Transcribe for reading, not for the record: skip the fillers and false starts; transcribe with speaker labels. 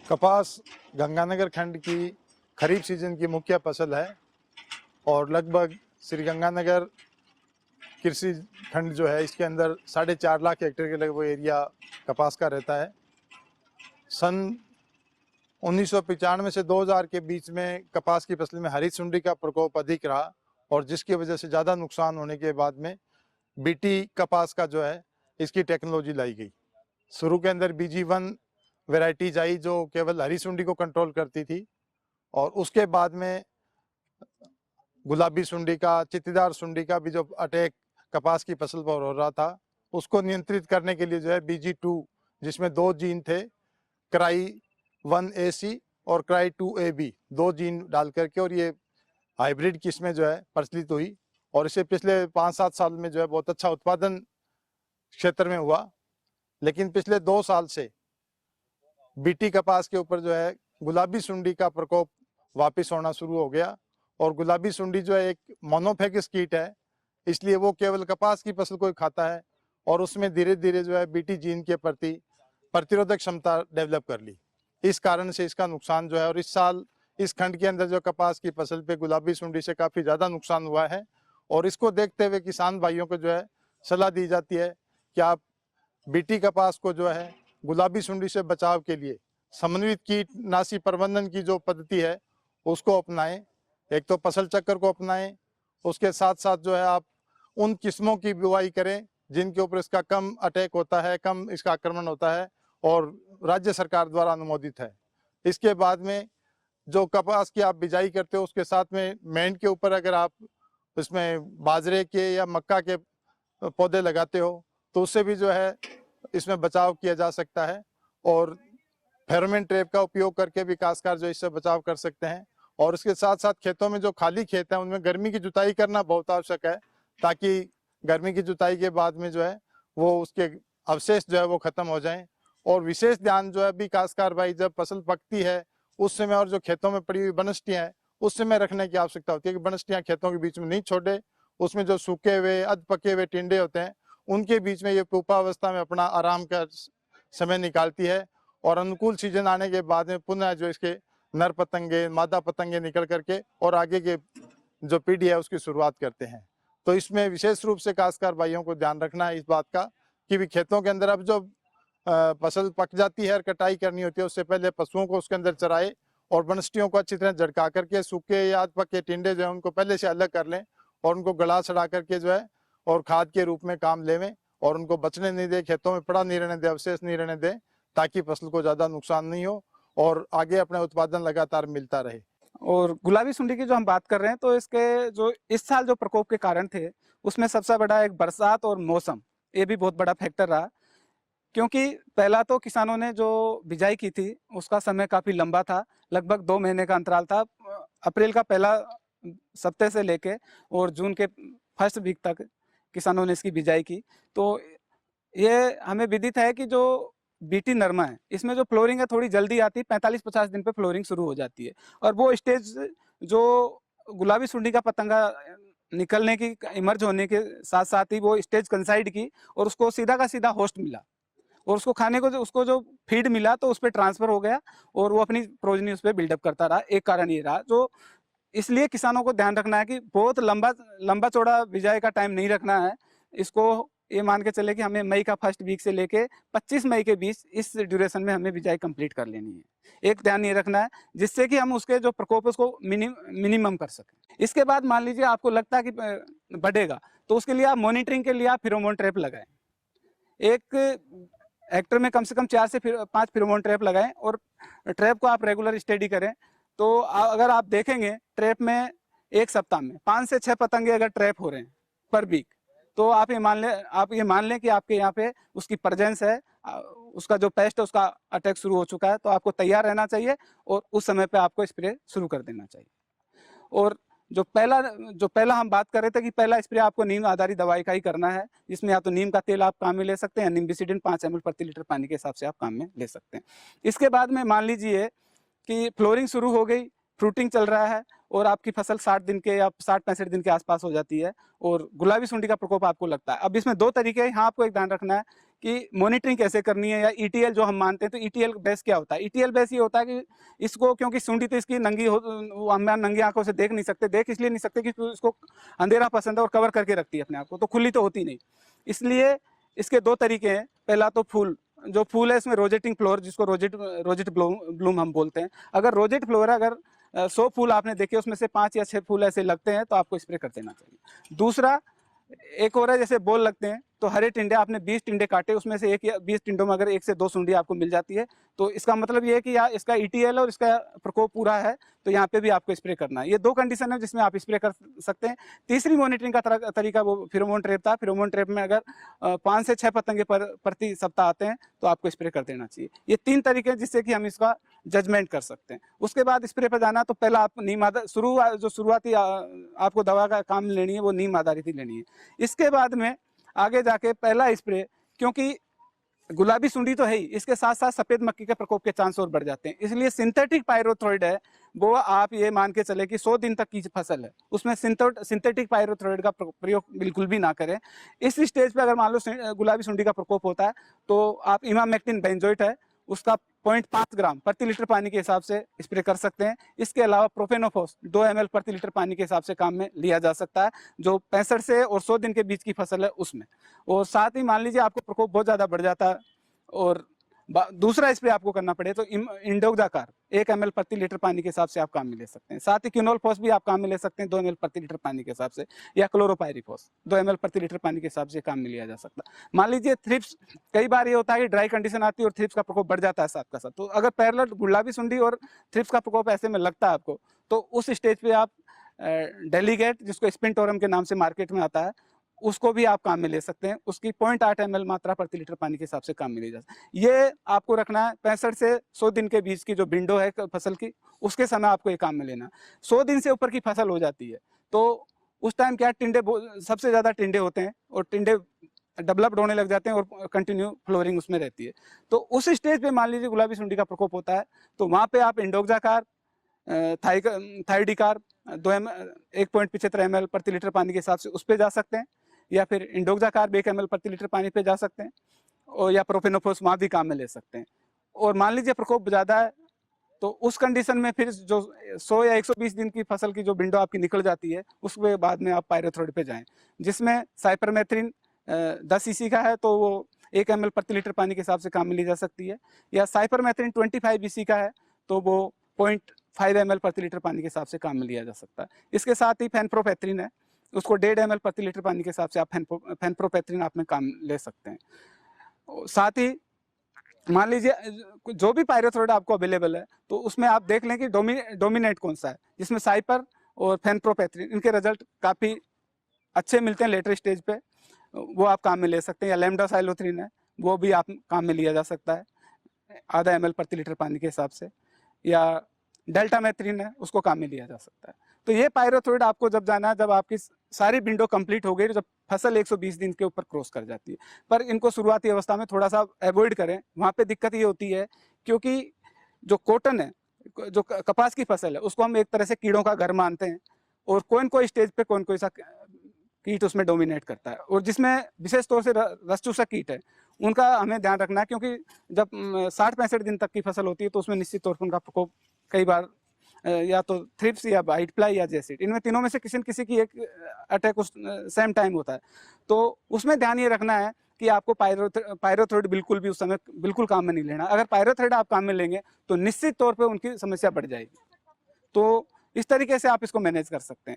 Speaker 1: कपास गंगानगर खंड की खरीफ सीजन की मुख्य फसल है और लगभग श्री गंगानगर कृषि खंड जो है इसके अंदर 4.5 लाख हेक्टेयर के लगभग एरिया कपास का रहता है। सन 1995 से 2000 के बीच में कपास की फसल में हरी सुंडी का प्रकोप अधिक रहा और जिसकी वजह से ज़्यादा नुकसान होने के बाद में बीटी कपास का जो है इसकी टेक्नोलॉजी लाई गई। शुरू के अंदर BG1 वैरायटीज आई जो केवल हरी सुंडी को कंट्रोल करती थी और उसके बाद में गुलाबी सुंडी का, चित्तीदार सुंडी का भी जो अटैक कपास की फसल पर हो रहा था उसको नियंत्रित करने के लिए जो है BG2 जिसमें 2 जीन थे, क्राई 1AC और क्राई 2AB, 2 जीन डाल करके और ये हाइब्रिड किस्में जो है प्रचलित हुई और इसे पिछले 5-7 साल में जो है बहुत अच्छा उत्पादन क्षेत्र में हुआ। लेकिन पिछले 2 साल से बीटी कपास के ऊपर जो है गुलाबी सुंडी का प्रकोप वापस होना शुरू हो गया और गुलाबी सुंडी जो है एक मोनोफेगस कीट है, इसलिए वो केवल कपास की फसल को ही खाता है और उसमें धीरे धीरे जो है बीटी जीन के प्रति प्रतिरोधक क्षमता डेवलप कर ली। इस कारण से इसका नुकसान जो है और इस साल इस खंड के अंदर जो कपास की फसल पे गुलाबी सुंडी से काफ़ी ज़्यादा नुकसान हुआ है और इसको देखते हुए किसान भाइयों को जो है सलाह दी जाती है कि आप बीटी कपास को जो है गुलाबी सुंडी से बचाव के लिए समन्वित कीटनाशी प्रबंधन की जो पद्धति है उसको अपनाएं। एक तो फसल चक्र को अपनाएं, उसके साथ साथ जो है आप उन किस्मों की बुवाई करें जिनके ऊपर इसका कम अटैक होता है, कम इसका आक्रमण होता है और राज्य सरकार द्वारा अनुमोदित है। इसके बाद में जो कपास की आप बिजाई करते हो उसके साथ में मेंड के ऊपर अगर आप इसमें बाजरे के या मक्का के पौधे लगाते हो तो उससे भी जो है इसमें बचाव किया जा सकता है और फेरोमोन ट्रैप का उपयोग करके भी काश्तकार जो इससे बचाव कर सकते हैं। और इसके साथ साथ खेतों में जो खाली खेत हैं उनमें गर्मी की जुताई करना बहुत आवश्यक है ताकि गर्मी की जुताई के बाद में जो है वो उसके अवशेष जो है वो खत्म हो जाएं। और विशेष ध्यान जो है अभी काश्तकार भाई जब फसल पकती है उस समय और जो खेतों में पड़ी हुई बनस्टियाँ हैं उस समय रखने की आवश्यकता होती है कि बनस्टियाँ खेतों के बीच में नहीं छोड़े। उसमें जो सूखे हुए अध पके हुए टिंडे होते हैं उनके बीच में ये पुष्पावस्था में अपना आराम का समय निकालती है और अनुकूल सीजन आने के बाद में पुनः जो इसके नर पतंगे, मादा पतंगे निकल करके और आगे के जो पीढ़ी है उसकी शुरुआत करते हैं। तो इसमें विशेष रूप से काश्तकार भाइयों को ध्यान रखना है इस बात का कि भी खेतों के अंदर अब जो फसल पक जाती है और कटाई करनी होती है उससे पहले पशुओं को उसके अंदर चराए और बनस्टियों को अच्छी तरह झटका करके सूखे या अध पके टिंडे जो है उनको पहले से अलग कर लें और उनको गला चढ़ा करके जो है और खाद के रूप में काम लेवें और उनको बचने नहीं दे, खेतों में पड़ा नहीं रहने दे, अवशेष नहीं रहने दे ताकि फसल को ज़्यादा नुकसान नहीं हो और आगे अपने उत्पादन लगातार मिलता रहे।
Speaker 2: और गुलाबी सुंडी की जो हम बात कर रहे हैं तो इसके जो इस साल जो प्रकोप के कारण थे उसमें सबसे बड़ा एक बरसात और मौसम, ये भी बहुत बड़ा फैक्टर रहा। क्योंकि पहला तो किसानों ने जो बिजाई की थी उसका समय काफ़ी लंबा था, लगभग 2 महीने का अंतराल था। अप्रैल का पहला सप्ताह से लेके और जून के फर्स्ट वीक तक किसानों ने इसकी बिजाई की। तो ये हमें विदित है कि जो बीटी नरमा है इसमें जो फ्लोरिंग है थोड़ी जल्दी आती है, 45-50 दिन पे फ्लोरिंग शुरू हो जाती है और वो स्टेज जो गुलाबी सुंडी का पतंगा निकलने की, इमर्ज होने के साथ साथ ही वो स्टेज कंसाइड की और उसको सीधा का सीधा होस्ट मिला और उसको खाने को उसको जो फीड मिला तो उस पर ट्रांसफर हो गया और वो अपनी प्रोजनी उस पर बिल्डअप करता रहा। एक कारण ये रहा जो इसलिए किसानों को ध्यान रखना है कि बहुत लंबा चौड़ा बिजाई का टाइम नहीं रखना है। इसको ये मान के चले कि हमें मई का फर्स्ट वीक से लेके 25 मई के बीच इस ड्यूरेशन में हमें बिजाई कंप्लीट कर लेनी है। एक ध्यान ये रखना है जिससे कि हम उसके जो प्रकोप है उसको मिनिमम कर सकें। इसके बाद मान लीजिए आपको लगता है कि बढ़ेगा तो उसके लिए आप मॉनिटरिंग के लिए आप फेरोमोन ट्रैप लगाएं। एक हेक्टर में कम से कम 4 से 5 फेरोमोन ट्रैप लगाएं और ट्रैप को आप रेगुलर स्टडी करें। तो अगर आप देखेंगे ट्रैप में एक सप्ताह में 5 से 6 पतंगे अगर ट्रैप हो रहे हैं पर वीक तो आप ये मान लें कि आपके यहाँ पे उसकी प्रेजेंस है, उसका जो पेस्ट है उसका अटैक शुरू हो चुका है। तो आपको तैयार रहना चाहिए और उस समय पे आपको स्प्रे शुरू कर देना चाहिए। और जो पहला हम बात कर रहे थे कि पहला स्प्रे आपको नीम आधारित दवाई का ही करना है, जिसमें या तो नीम का तेल आप काम में ले सकते हैं, निम्बिसिडिन 5 ml प्रति लीटर पानी के हिसाब से आप काम में ले सकते हैं। इसके बाद में मान लीजिए कि फ्लोरिंग शुरू हो गई, फ्रूटिंग चल रहा है और आपकी फसल 60 दिन के या 60-65 दिन के आसपास हो जाती है और गुलाबी सुंडी का प्रकोप आपको लगता है। अब इसमें 2 तरीके हैं, यहाँ आपको एक ध्यान रखना है कि मॉनिटरिंग कैसे करनी है, या ईटीएल जो हम मानते हैं। तो ईटीएल बेस क्या होता है? ईटीएल बेस ये होता है कि इसको, क्योंकि सूंडी तो इसकी नंगी हो, वो हम नंगी आंखों से देख नहीं सकते। देख इसलिए नहीं सकते क्योंकि इसको अंधेरा पसंद है और कवर करके रखती है अपने आप को, तो खुली तो होती नहीं। इसलिए इसके दो तरीके हैं। पहला तो फूल, जो फूल है इसमें रोजेटिंग फ्लोर, जिसको रोजेट ब्लूम हम बोलते हैं। अगर रोजेट फ्लोर है, अगर 100 फूल आपने देखे, उसमें से 5 या 6 फूल ऐसे लगते हैं, तो आपको स्प्रे कर देना चाहिए। दूसरा एक और है, जैसे बॉल लगते हैं, तो हरे टिंडे आपने 20 टिंडे काटे, उसमें से एक या 20 टिंडों में अगर 1 से 2 सूंडी आपको मिल जाती है, तो इसका मतलब ये है कि या इसका ईटीएल और इसका प्रकोप पूरा है, तो यहाँ पे भी आपको स्प्रे करना है। ये 2 कंडीशन है जिसमें आप स्प्रे कर सकते हैं। तीसरी मॉनिटरिंग का तरीका वो फेरोमोन ट्रैप था। फेरोमोन ट्रैप में अगर 5 से 6 पतंगे प्रति सप्ताह आते हैं, तो आपको स्प्रे कर देना चाहिए। ये 3 तरीके हैं जिससे कि हम इसका जजमेंट कर सकते हैं। उसके बाद स्प्रे पर जाना, तो पहला आप नीम आधारित शुरुआती आपको दवा का काम लेनी है, वो नीम आधारित ही लेनी है। इसके बाद में आगे जाके पहला स्प्रे, क्योंकि गुलाबी सुंडी तो है ही, इसके साथ साथ सफेद मक्खी के प्रकोप के चांस और बढ़ जाते हैं। इसलिए सिंथेटिक पायरोथ्रोइड है, वो आप ये मान के चले कि 100 दिन तक की फसल है, उसमें सिंथेटिक पायरोथ्रोइड का प्रयोग बिल्कुल भी ना करें। इस स्टेज पे अगर मान लो गुलाबी सुंडी का प्रकोप होता है, तो आप इमामेक्टिन बेंजोइट है, उसका 0.5 ग्राम प्रति लीटर पानी के हिसाब से स्प्रे कर सकते हैं। इसके अलावा प्रोफेनोफॉस 2 ml प्रति लीटर पानी के हिसाब से काम में लिया जा सकता है, जो 65 से और 100 दिन के बीच की फसल है उसमें। और साथ ही मान लीजिए आपको प्रकोप बहुत ज़्यादा बढ़ जाता है और दूसरा स्प्रे आपको करना पड़े, तो इंडोक्साकार 1 ml प्रति लीटर पानी के हिसाब से आप काम में ले सकते हैं। साथ ही क्विनोलफॉस भी आप काम में ले सकते हैं 2 ml प्रति लीटर पानी के हिसाब से, या क्लोरोपायरिफॉस 2 ml प्रति लीटर पानी के हिसाब से काम में लिया जा सकता है। मान लीजिए थ्रिप्स, कई बार ये होता है कि ड्राई कंडीशन आती है और थ्रिप्स का प्रकोप बढ़ जाता है साथ का साथ, तो अगर पैरेलल गुलाबी सुंडी और थ्रिप्स का प्रकोप ऐसे में लगता है आपको, तो उस स्टेज पे आप डेलीगेट, जिसको स्पिनटोरम के नाम से मार्केट में आता है, उसको भी आप काम में ले सकते हैं। उसकी 0.8 ml मात्रा प्रति लीटर पानी के हिसाब से काम में ली जा सकती है। ये आपको रखना है 65 से 100 दिन के बीच की जो विंडो है फसल की, उसके समय आपको ये काम में लेना। 100 दिन से ऊपर की फसल हो जाती है, तो उस टाइम क्या टिंडे सबसे ज्यादा टिंडे होते हैं और टिंडे डेवलप्ड होने लग जाते हैं और कंटिन्यू फ्लोरिंग उसमें रहती है। तो उस स्टेज पे मान लीजिए गुलाबी सुंडी का प्रकोप होता है, तो वहां पे आप इंडोक्साकार, थाइडिकार 1.75 ml प्रति लीटर पानी के हिसाब से उस पर जा सकते हैं, या फिर इंडोक्साकार 1 ml प्रति लीटर पानी पे जा सकते हैं, और या प्रोफेनोफॉस वहाँ भी काम में ले सकते हैं। और मान लीजिए प्रकोप ज़्यादा है, तो उस कंडीशन में फिर जो 100 या 120 दिन की फसल की जो विंडो आपकी निकल जाती है, उसके बाद में आप पायरोथ्रोइड पे जाएं, जिसमें साइपरमेथ्रिन 10 EC का है, तो वो 1 ml प्रति लीटर पानी के हिसाब से काम में ली जा सकती है। या साइपरमेथ्रिन 25 EC का है, तो वो 0.5 ml प्रति लीटर पानी के हिसाब से काम में लिया जा सकता है। इसके साथ ही फेनप्रोपेथ्रिन है, उसको 1.5 ml प्रति लीटर पानी के हिसाब से आप फेनप्रोपेथ्रिन आप में काम ले सकते हैं। साथ ही मान लीजिए जो भी पायरोथ्रोइड आपको अवेलेबल है, तो उसमें आप देख लें कि डोमिनेट कौन सा है, जिसमें साइपर और फेनप्रोपेथ्रिन, इनके रिजल्ट काफ़ी अच्छे मिलते हैं लेटर स्टेज पे, वो आप काम में ले सकते हैं। या लैम्डासाइलोथ्रिन है, वो भी आप काम में लिया जा सकता है आधा ml प्रति लीटर पानी के हिसाब से। या डेल्टामेथ्रिन है, उसको काम में लिया जा सकता है। तो ये पायरोथ्रोइड आपको जब जाना है, जब आपकी सारी विंडो कंप्लीट हो गई, जब फसल 120 दिन के ऊपर क्रॉस कर जाती है। पर इनको शुरुआती अवस्था में थोड़ा सा अवॉइड करें। वहाँ पे दिक्कत ये होती है क्योंकि जो कॉटन है, जो कपास की फसल है, उसको हम एक तरह से कीड़ों का घर मानते हैं, और कोई स्टेज पे कोई सा कीट उसमें डोमिनेट करता है, और जिसमें विशेष तौर से रसचूसा कीट है, उनका हमें ध्यान रखना है। क्योंकि जब 60-65 दिन तक की फसल होती है, तो उसमें निश्चित तौर पर उनका प्रकोप कई बार या तो थ्रिप्स या वाइट फ्लाई या जैसिड, इनमें तीनों में से किसी की एक अटैक उस सेम टाइम होता है। तो उसमें ध्यान ये रखना है कि आपको पायरोथ्रोइड बिल्कुल भी उस समय बिल्कुल काम में नहीं लेना। अगर पायरोथ्रोइड आप काम में लेंगे, तो निश्चित तौर पे उनकी समस्या बढ़ जाएगी। तो इस तरीके से आप इसको मैनेज कर सकते हैं।